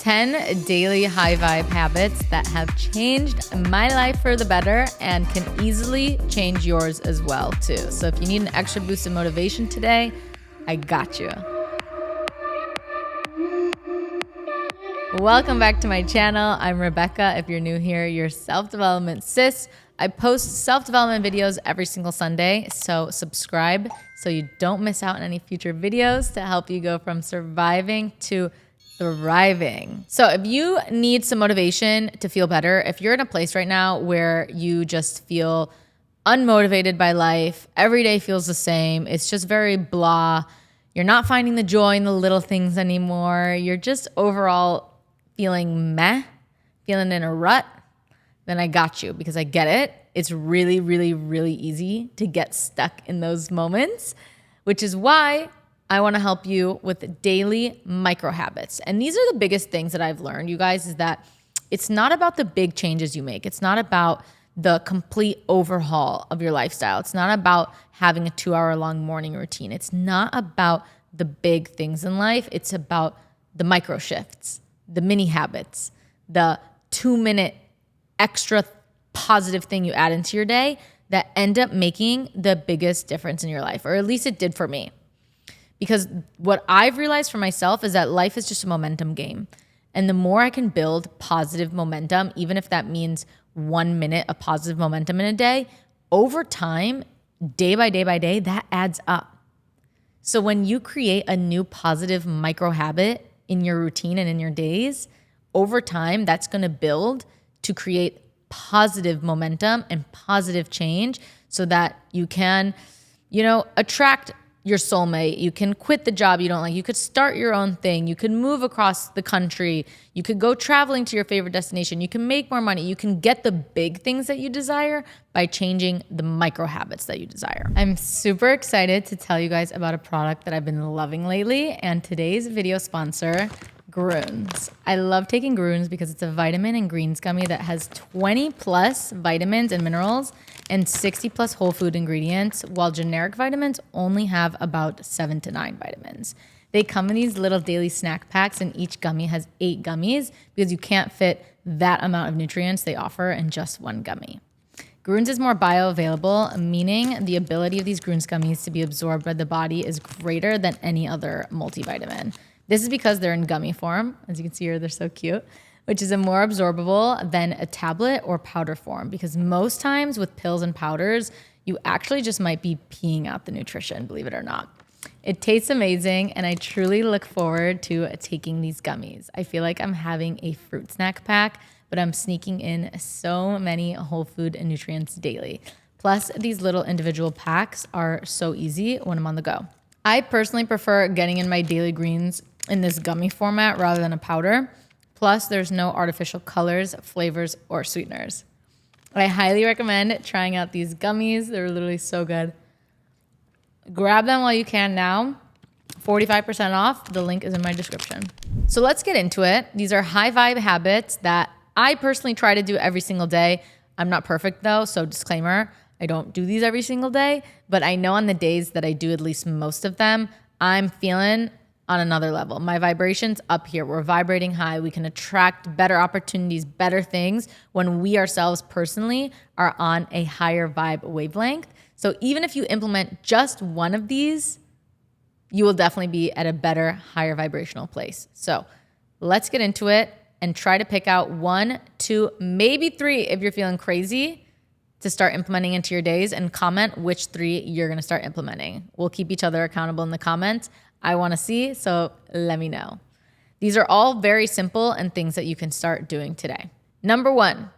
10 daily high vibe habits that have changed my life for the better and can easily change yours as well too. So if you need an extra boost of motivation today, I got you. Welcome back to my channel. I'm Rebecca. If you're new here, your self-development sis. I post self-development videos every single Sunday, so subscribe so you don't miss out on any future videos to help you go from surviving to thriving. So if you need some motivation to feel better, if you're in a place right now where you just feel unmotivated by life, every day feels the same, it's just very blah, you're not finding the joy in the little things anymore, you're just overall feeling meh, feeling in a rut, then I got you because I get it. It's really, really, really easy to get stuck in those moments, which is why I want to help you with daily micro habits. And these are the biggest things that I've learned, you guys, is that it's not about the big changes you make. It's not about the complete overhaul of your lifestyle. It's not about having a 2-hour-long morning routine. It's not about the big things in life. It's about the micro shifts, the mini habits, the 2-minute extra positive thing you add into your day that end up making the biggest difference in your life, or at least it did for me. Because what I've realized for myself is that life is just a momentum game. And the more I can build positive momentum, even if that means 1 minute of positive momentum in a day, over time, day by day by day, that adds up. So when you create a new positive micro habit in your routine and in your days, over time, that's going to build to create positive momentum and positive change so that you can, attract your soulmate. You can quit the job you don't like. You could start your own thing. You could move across the country. You could go traveling to your favorite destination. You can make more money. You can get the big things that you desire by changing the micro habits that you desire. I'm super excited to tell you guys about a product that I've been loving lately, and today's video sponsor, Grunes. I love taking Grunes because it's a vitamin and greens gummy that has 20 plus vitamins and minerals and 60 plus whole food ingredients, while generic vitamins only have about 7 to 9 vitamins. They come in these little daily snack packs, and each gummy has 8 gummies because you can't fit that amount of nutrients they offer in just one gummy. Grunes is more bioavailable, meaning the ability of these Grunes gummies to be absorbed by the body is greater than any other multivitamin. This is because they're in gummy form. As you can see here, they're so cute, which is more absorbable than a tablet or powder form, because most times with pills and powders, you actually just might be peeing out the nutrition, believe it or not. It tastes amazing, and I truly look forward to taking these gummies. I feel like I'm having a fruit snack pack, but I'm sneaking in so many whole food and nutrients daily. Plus, these little individual packs are so easy when I'm on the go. I personally prefer getting in my daily greens in this gummy format rather than a powder. Plus, there's no artificial colors, flavors, or sweeteners. I highly recommend trying out these gummies. They're literally so good. Grab them while you can now. 45% off. The link is in my description. So let's get into it. These are high vibe habits that I personally try to do every single day. I'm not perfect though, so disclaimer, I don't do these every single day, but I know on the days that I do at least most of them, I'm feeling on another level. My vibration's up here. We're vibrating high. We can attract better opportunities, better things when we ourselves personally are on a higher vibe wavelength. So even if you implement just one of these, you will definitely be at a better, higher vibrational place. So let's get into it and try to pick out 1, 2, maybe 3 if you're feeling crazy to start implementing into your days, and comment which 3 you're going to start implementing. We'll keep each other accountable in the comments. I want to see, so let me know. These are all very simple and things that you can start doing today. Number 1,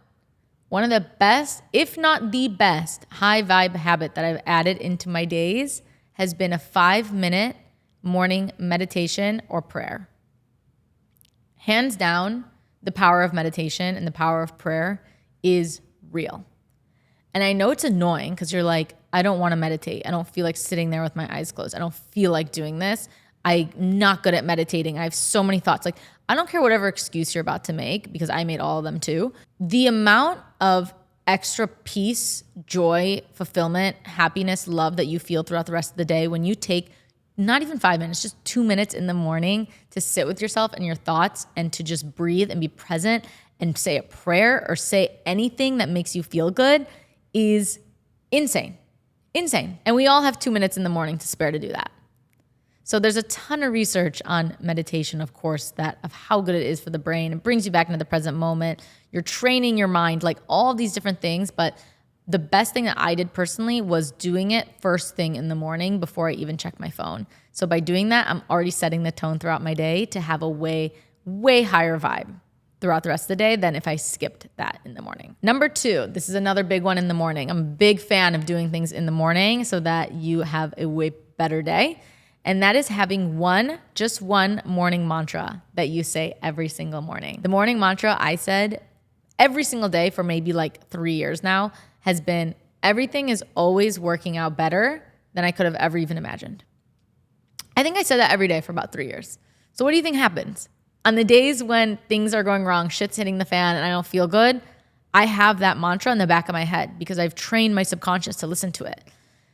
one of the best, if not the best, high vibe habit that I've added into my days has been a 5-minute morning meditation or prayer. Hands down, the power of meditation and the power of prayer is real. And I know it's annoying because you're like, I don't want to meditate. I don't feel like sitting there with my eyes closed. I don't feel like doing this. I'm not good at meditating. I have so many thoughts. Like, I don't care whatever excuse you're about to make, because I made all of them too. The amount of extra peace, joy, fulfillment, happiness, love that you feel throughout the rest of the day when you take not even 5 minutes, just 2 minutes in the morning to sit with yourself and your thoughts and to just breathe and be present and say a prayer or say anything that makes you feel good is insane. Insane. And we all have 2 minutes in the morning to spare to do that. So there's a ton of research on meditation, of course, of how good it is for the brain. It brings you back into the present moment. You're training your mind, like all these different things. But the best thing that I did personally was doing it first thing in the morning before I even check my phone. So by doing that, I'm already setting the tone throughout my day to have a way, way higher vibe throughout the rest of the day than if I skipped that in the morning. Number 2, this is another big one in the morning. I'm a big fan of doing things in the morning so that you have a way better day. And that is having just one morning mantra that you say every single morning. The morning mantra I said every single day for maybe like 3 years now has been, everything is always working out better than I could have ever even imagined. I think I said that every day for about 3 years. So what do you think happens? On the days when things are going wrong, shit's hitting the fan and I don't feel good, I have that mantra in the back of my head because I've trained my subconscious to listen to it.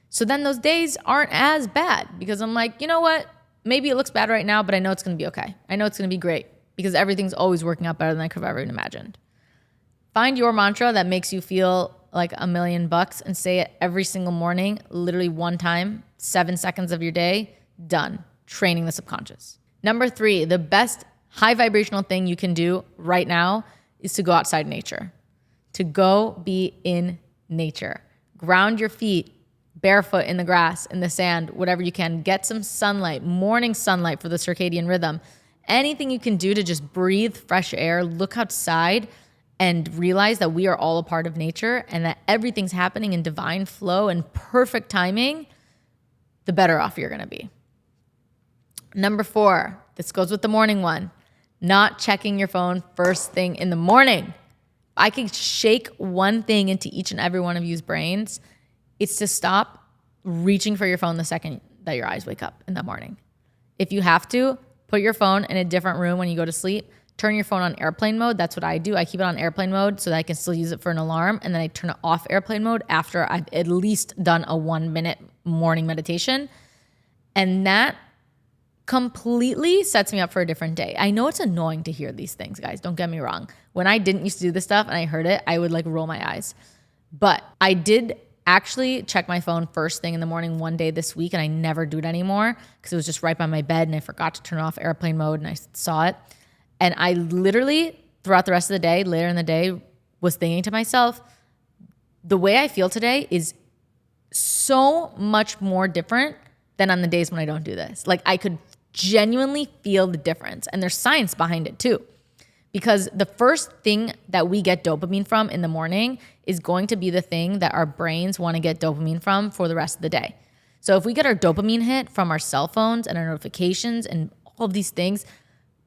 So then those days aren't as bad because I'm like, you know what? Maybe it looks bad right now, but I know it's going to be okay. I know it's going to be great because everything's always working out better than I could have ever imagined. Find your mantra that makes you feel like $1,000,000 and say it every single morning, literally one time, 7 seconds of your day, done. Training the subconscious. Number 3, the best high vibrational thing you can do right now is to go outside nature, to go be in nature. Ground your feet barefoot in the grass, in the sand, whatever you can. Get some sunlight, morning sunlight for the circadian rhythm. Anything you can do to just breathe fresh air, look outside and realize that we are all a part of nature and that everything's happening in divine flow and perfect timing, the better off you're going to be. Number 4, this goes with the morning one, not checking your phone first thing in the morning. I could shake one thing into each and every one of you's brains. It's to stop reaching for your phone the second that your eyes wake up in the morning. If you have to, put your phone in a different room when you go to sleep. Turn your phone on airplane mode. That's what I do. I keep it on airplane mode so that I can still use it for an alarm. And then I turn it off airplane mode after I've at least done a 1-minute morning meditation. And that completely sets me up for a different day. I know it's annoying to hear these things, guys. Don't get me wrong. When I didn't used to do this stuff and I heard it, I would like roll my eyes. But I did actually check my phone first thing in the morning one day this week, and I never do it anymore because it was just right by my bed and I forgot to turn off airplane mode and I saw it. And I literally, throughout the rest of the day, later in the day, was thinking to myself, the way I feel today is so much more different than on the days when I don't do this. Like I could genuinely feel the difference. And there's science behind it too. Because the first thing that we get dopamine from in the morning is going to be the thing that our brains want to get dopamine from for the rest of the day. So if we get our dopamine hit from our cell phones and our notifications and all of these things,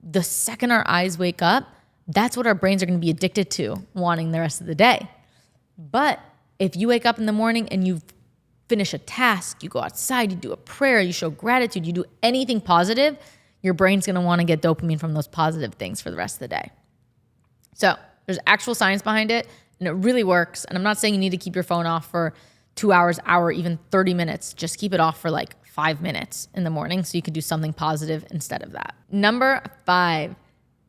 the second our eyes wake up, that's what our brains are going to be addicted to, wanting the rest of the day. But if you wake up in the morning and you finish a task, you go outside, you do a prayer, you show gratitude, you do anything positive, your brain's going to want to get dopamine from those positive things for the rest of the day. So there's actual science behind it, and it really works. And I'm not saying you need to keep your phone off for 2 hours, hour, even 30 minutes. Just keep it off for like 5 minutes in the morning so you can do something positive instead of that. Number 5,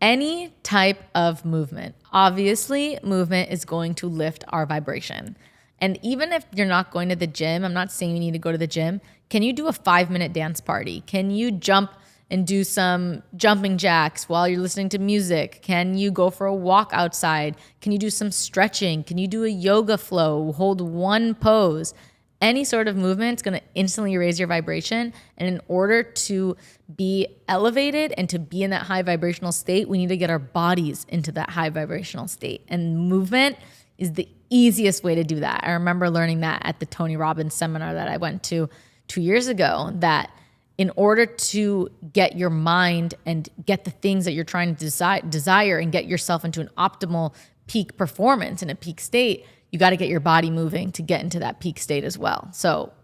any type of movement. Obviously, movement is going to lift our vibration. And even if you're not going to the gym, I'm not saying you need to go to the gym. Can you do a 5-minute dance party? Can you jump and do some jumping jacks while you're listening to music? Can you go for a walk outside? Can you do some stretching? Can you do a yoga flow? Hold one pose. Any sort of movement is going to instantly raise your vibration. And in order to be elevated and to be in that high vibrational state, we need to get our bodies into that high vibrational state. And movement is the easiest way to do that. I remember learning that at the Tony Robbins seminar that I went to 2 years ago, that in order to get your mind and get the things that you're trying to desire and get yourself into an optimal peak performance in a peak state, you got to get your body moving to get into that peak state as well. So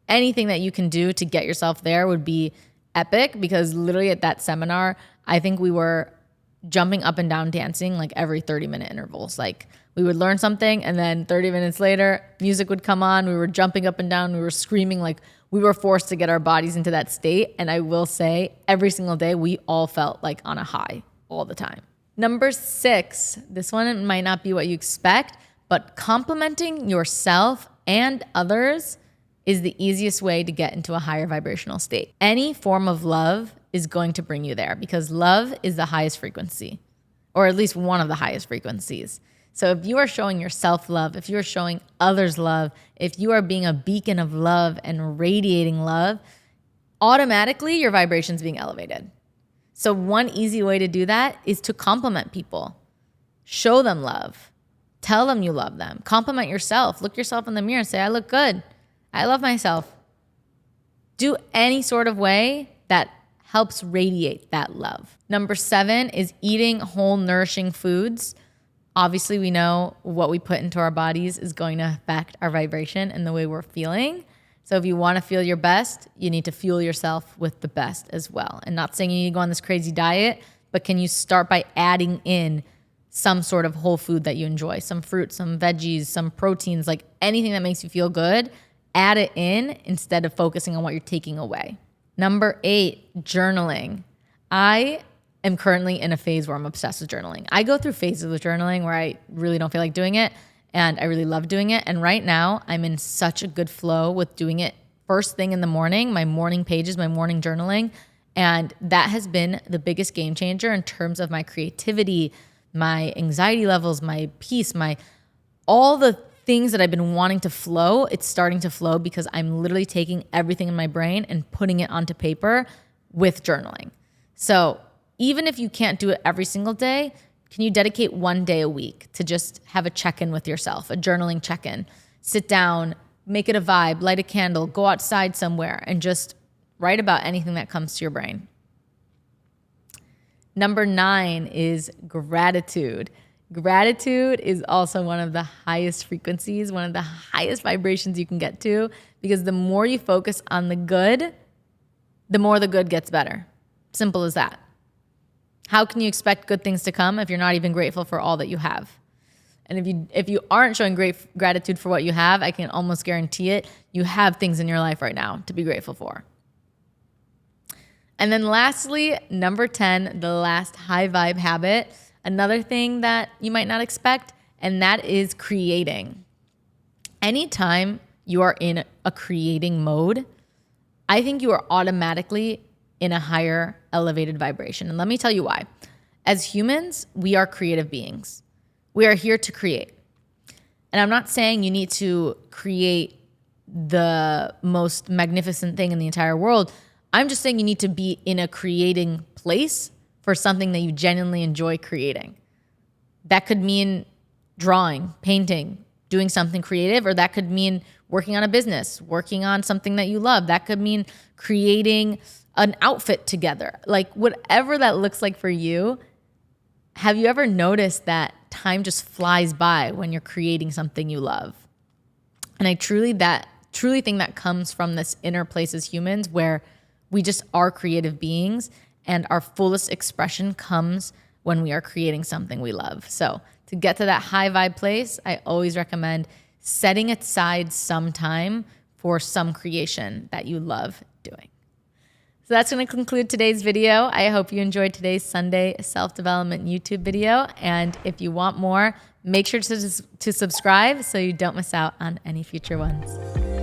anything that you can do to get yourself there would be epic, because literally at that seminar, I think we were jumping up and down dancing like every 30-minute intervals. Like we would learn something and then 30 minutes later, music would come on. We were jumping up and down. We were screaming like we were forced to get our bodies into that state. And I will say every single day, we all felt like on a high all the time. Number 6, this one might not be what you expect, but complimenting yourself and others is the easiest way to get into a higher vibrational state. Any form of love is going to bring you there because love is the highest frequency, or at least one of the highest frequencies. So if you are showing yourself love, if you are showing others love, if you are being a beacon of love and radiating love, automatically your vibration's being elevated. So one easy way to do that is to compliment people. Show them love. Tell them you love them. Compliment yourself. Look yourself in the mirror and say, I look good. I love myself. Do any sort of way that helps radiate that love. Number 7 is eating whole, nourishing foods. Obviously, we know what we put into our bodies is going to affect our vibration and the way we're feeling. So if you want to feel your best, you need to fuel yourself with the best as well. And not saying you need to go on this crazy diet, but can you start by adding in some sort of whole food that you enjoy? Some fruit, some veggies, some proteins, like anything that makes you feel good, add it in instead of focusing on what you're taking away. Number 8, journaling. I am currently in a phase where I'm obsessed with journaling. I go through phases with journaling where I really don't feel like doing it and I really love doing it. And right now I'm in such a good flow with doing it first thing in the morning, my morning pages, my morning journaling. And that has been the biggest game changer in terms of my creativity, my anxiety levels, my peace, all the things that I've been wanting to flow. It's starting to flow because I'm literally taking everything in my brain and putting it onto paper with journaling. So even if you can't do it every single day, can you dedicate one day a week to just have a check-in with yourself, a journaling check-in? Sit down, make it a vibe, light a candle, go outside somewhere, and just write about anything that comes to your brain. Number 9 is gratitude. Gratitude is also one of the highest frequencies, one of the highest vibrations you can get to, because the more you focus on the good, the more the good gets better. Simple as that. How can you expect good things to come if you're not even grateful for all that you have? And if you aren't showing great gratitude for what you have, I can almost guarantee it, you have things in your life right now to be grateful for. And then lastly, number 10, the last high vibe habit, another thing that you might not expect, and that is creating. Anytime you are in a creating mode, I think you are automatically in a higher elevated vibration. And let me tell you why. As humans, we are creative beings. We are here to create. And I'm not saying you need to create the most magnificent thing in the entire world. I'm just saying you need to be in a creating place for something that you genuinely enjoy creating. That could mean drawing, painting, doing something creative, or that could mean working on a business, working on something that you love. That could mean creating an outfit together. Like whatever that looks like for you. Have you ever noticed that time just flies by when you're creating something you love? And I truly think that comes from this inner place as humans where we just are creative beings and our fullest expression comes when we are creating something we love. So to get to that high vibe place, I always recommend setting aside some time for some creation that you love doing. So that's going to conclude today's video. I hope you enjoyed today's Sunday self-development YouTube video. And if you want more, make sure to subscribe so you don't miss out on any future ones.